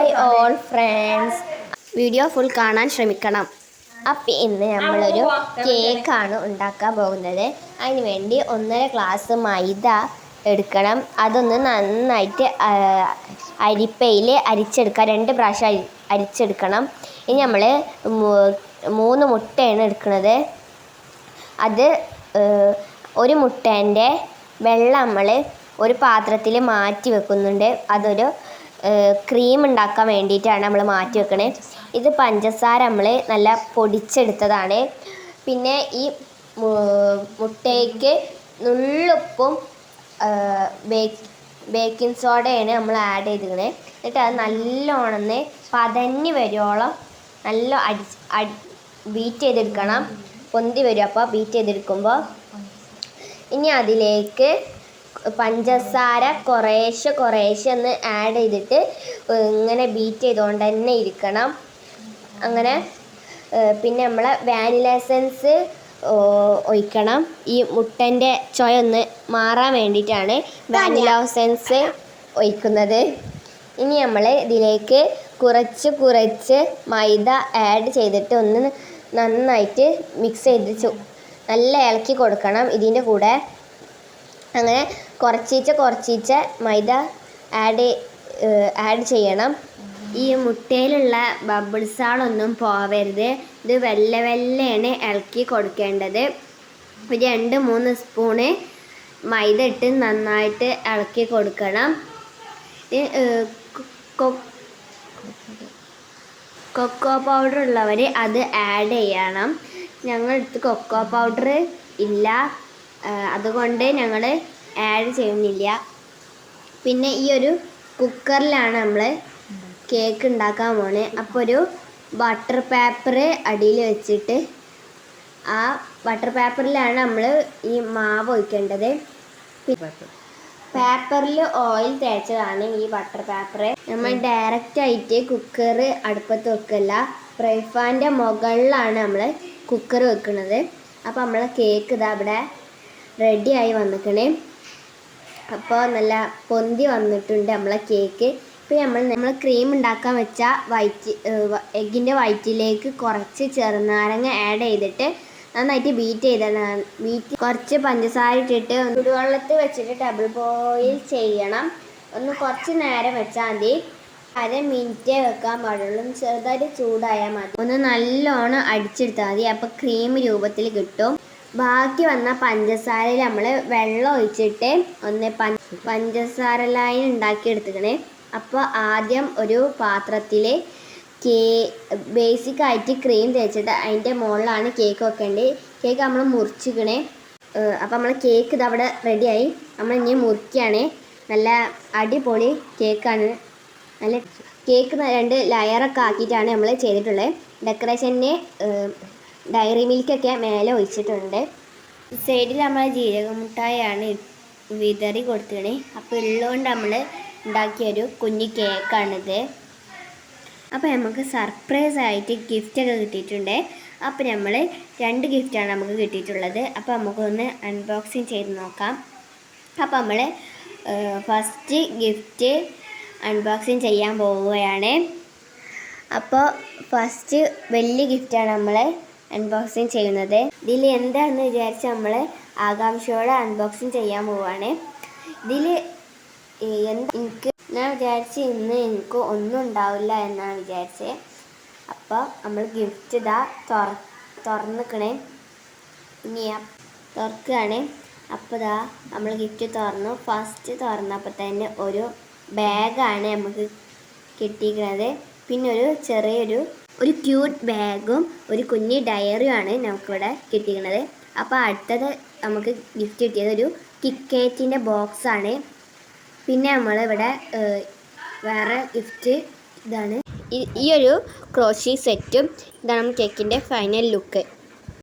Hi all friends, video full കാണാൻ ശ്രമിക്കണം. അപ്പം ഇന്ന് നമ്മളൊരു കേക്കാണ് ഉണ്ടാക്കാൻ പോകുന്നത്. അതിന് വേണ്ടി 1.5 ഗ്ലാസ് മൈദ എടുക്കണം. അതൊന്ന് നന്നായിട്ട് അരിപ്പയിൽ അരിച്ചെടുക്കുക. 2 പ്രാവശ്യം അരിച്ചെടുക്കണം. ഇനി നമ്മൾ 3 മുട്ടയാണ് എടുക്കുന്നത്. അത് ഒരു മുട്ടേൻ്റെ വെള്ളം നമ്മൾ ഒരു പാത്രത്തിൽ മാറ്റി വെക്കുന്നുണ്ട്. അതൊരു ക്രീം ഉണ്ടാക്കാൻ വേണ്ടിയിട്ടാണ് നമ്മൾ മാറ്റി വെക്കണേ. ഇത് പഞ്ചസാര നമ്മൾ നല്ല പൊടിച്ചെടുത്തതാണ്. പിന്നെ ഈ മുട്ടയ്ക്ക് നുള്ളുപ്പും ബേക്കിംഗ് സോഡയാണ് നമ്മൾ ആഡ് ചെയ്തിരിക്കണേ. എന്നിട്ട് അത് നല്ലോണം പതഞ്ഞ് വരുവോളം നല്ല ബീറ്റ് ചെയ്തെടുക്കണം. പൊന്തി വരും. അപ്പോൾ ബീറ്റ് ചെയ്തെടുക്കുമ്പോൾ ഇനി അതിലേക്ക് പഞ്ചസാര കുറേശ്ശെ ഒന്ന് ആഡ് ചെയ്തിട്ട് ഇങ്ങനെ ബീറ്റ് ചെയ്തുകൊണ്ട് തന്നെ ഇരിക്കണം. അങ്ങനെ പിന്നെ നമ്മൾ വാനില എസൻസ് ഒഴിക്കണം. ഈ മുട്ടൻ്റെ ചൊയ ഒന്ന് മാറാൻ വേണ്ടിയിട്ടാണ് വാനില എസൻസ് ഒഴിക്കുന്നത്. ഇനി നമ്മൾ ഇതിലേക്ക് കുറച്ച് മൈദ ആഡ് ചെയ്തിട്ട് ഒന്ന് നന്നായിട്ട് മിക്സ് ചെയ്ത് നല്ല ഇളക്കി കൊടുക്കണം ഇതിൻ്റെ കൂടെ. അങ്ങനെ കുറച്ചീച്ച മൈദ ആഡ് ചെയ്യണം. ഈ മുട്ടയിലുള്ള ബബിൾസുകളൊന്നും പോവരുത്. ഇത് വെള്ളയാണ് ഇളക്കി കൊടുക്കേണ്ടത്. 2-3 സ്പൂണ് മൈദ ഇട്ട് നന്നായിട്ട് ഇളക്കി കൊടുക്കണം. കൊക്കോ പൗഡർ ഉള്ളവർ അത് ആഡ് ചെയ്യണം. ഞങ്ങളടുത്ത് കൊക്കോ പൗഡർ ഇല്ല, അതുകൊണ്ട് ഞങ്ങൾ ആഡ് ചെയ്യുന്നില്ല. പിന്നെ ഈ ഒരു കുക്കറിലാണ് നമ്മൾ കേക്ക് ഉണ്ടാക്കാൻ പോണേ. അപ്പോൾ ഒരു ബട്ടർ പേപ്പർ അടിയിൽ വെച്ചിട്ട് ആ ബട്ടർ പേപ്പറിലാണ് നമ്മൾ ഈ മാവ് ഒഴിക്കേണ്ടത്. പേപ്പറിൽ ഓയിൽ തേച്ചതാണ് ഈ ബട്ടർ പേപ്പർ. നമ്മൾ ഡയറക്റ്റായിട്ട് കുക്കർ അടുപ്പത്ത് വെക്കില്ല. ഫ്രൈ പാൻ്റെ മുകളിലാണ് നമ്മൾ കുക്കർ വെക്കുന്നത്. അപ്പോൾ നമ്മളെ കേക്ക് ഇതാ ഇവിടെ റെഡിയായി വന്നിക്കണേ. അപ്പോൾ നല്ല പൊന്തി വന്നിട്ടുണ്ട് നമ്മളെ കേക്ക്. ഇപ്പോൾ നമ്മൾ ക്രീം ഉണ്ടാക്കാൻ വെച്ച എഗ്ഗിൻ്റെ വൈറ്റിലേക്ക് കുറച്ച് ചെറുനാരങ്ങ ആഡ് ചെയ്തിട്ട് നന്നായിട്ട് ബീറ്റ് കുറച്ച് പഞ്ചസാര ഇട്ടിട്ട് ചൂടുവെള്ളത്തിൽ വെച്ചിട്ട് ഡബിൾ ബോയിൽ ചെയ്യണം. കുറച്ച് നേരം വെച്ചാൽ മതി. 1/2 മിനിറ്റേ വെക്കാൻ പാടുള്ളൂ. ചെറുതായിട്ട് ചൂടായാൽ മതി. ഒന്ന് നല്ലോണം അടിച്ചെടുത്താൽ മതി. അപ്പോൾ ക്രീം രൂപത്തിൽ കിട്ടും. ബാക്കി വന്ന പഞ്ചസാരയിൽ നമ്മൾ വെള്ളം ഒഴിച്ചിട്ട് പഞ്ചസാര ലൈൻ ഉണ്ടാക്കിയെടുത്തിക്കണേ. അപ്പോൾ ആദ്യം ഒരു പാത്രത്തിൽ ബേസിക്കായിട്ട് ക്രീം തേച്ചിട്ട് അതിൻ്റെ മുകളിലാണ് കേക്ക് വെക്കേണ്ടത്. കേക്ക് നമ്മൾ മുറിച്ചിക്കണേ. അപ്പോൾ നമ്മൾ കേക്ക് ഇതവിടെ റെഡിയായി. നമ്മൾ ഇനി മുറിക്കുകയാണ്. നല്ല അടിപൊളി കേക്കാണ്. നല്ല കേക്ക് 2 ലെയറൊക്കെ ആക്കിയിട്ടാണ് നമ്മൾ ചെയ്തിട്ടുള്ളത്. ഡെക്കറേഷന് ഡയറി മിൽക്കൊക്കെ മേലെ ഒഴിച്ചിട്ടുണ്ട്. സൈഡിൽ നമ്മൾ ജീരകമുട്ടായാണ് വിതറി കൊടുത്തത്. അപ്പോൾ ഉള്ളതുകൊണ്ട് നമ്മൾ ഉണ്ടാക്കിയൊരു കുഞ്ഞു കേക്കാണിത്. അപ്പോൾ നമുക്ക് സർപ്രൈസായിട്ട് ഗിഫ്റ്റൊക്കെ കിട്ടിയിട്ടുണ്ട്. അപ്പോൾ നമ്മൾ 2 ഗിഫ്റ്റാണ് നമുക്ക് കിട്ടിയിട്ടുള്ളത്. അപ്പോൾ നമുക്കൊന്ന് അൺബോക്സിങ് ചെയ്ത് നോക്കാം. അപ്പോൾ നമ്മൾ ഫസ്റ്റ് ഗിഫ്റ്റ് അൺബോക്സിങ് ചെയ്യാൻ പോവുകയാണ്. അപ്പോൾ ഫസ്റ്റ് വലിയ ഗിഫ്റ്റാണ് നമ്മൾ അൺബോക്സിങ് ചെയ്യുന്നത്. ഇതിൽ എന്താണെന്ന് വിചാരിച്ച് നമ്മൾ ആകാംക്ഷയോടെ അൺബോക്സിങ് ചെയ്യാൻ പോവുകയാണ്. ഇതിൽ ഞാൻ വിചാരിച്ച് ഇന്ന് എനിക്ക് ഒന്നും ഉണ്ടാവില്ല എന്നാണ് വിചാരിച്ചത്. അപ്പോൾ നമ്മൾ ഗിഫ്റ്റ് ഇതാ തുറന്നിക്കണേ. ഇനി തുറക്കുകയാണ്. അപ്പോൾ ഇതാ നമ്മൾ ഗിഫ്റ്റ് തുറന്നു. ഫസ്റ്റ് തുറന്നപ്പോൾ തന്നെ ഒരു ബാഗാണ് നമുക്ക് കിട്ടിയിരിക്കുന്നത്. പിന്നെ ഒരു ക്യൂട്ട് ബാഗും ഒരു കുഞ്ഞി ഡയറിയുമാണ് നമുക്കിവിടെ കിട്ടിയിരിക്കുന്നത്. അപ്പോൾ അടുത്തത് നമുക്ക് ഗിഫ്റ്റ് കിട്ടിയത് ഒരു കിറ്റ്കാറ്റിൻ്റെ ബോക്സാണ്. പിന്നെ നമ്മളിവിടെ വേറെ ഗിഫ്റ്റ് ഇതാണ്. ഈ ഒരു ക്രോഷി സെറ്റും. ഇതാണ് കേക്കിൻ്റെ ഫൈനൽ ലുക്ക്.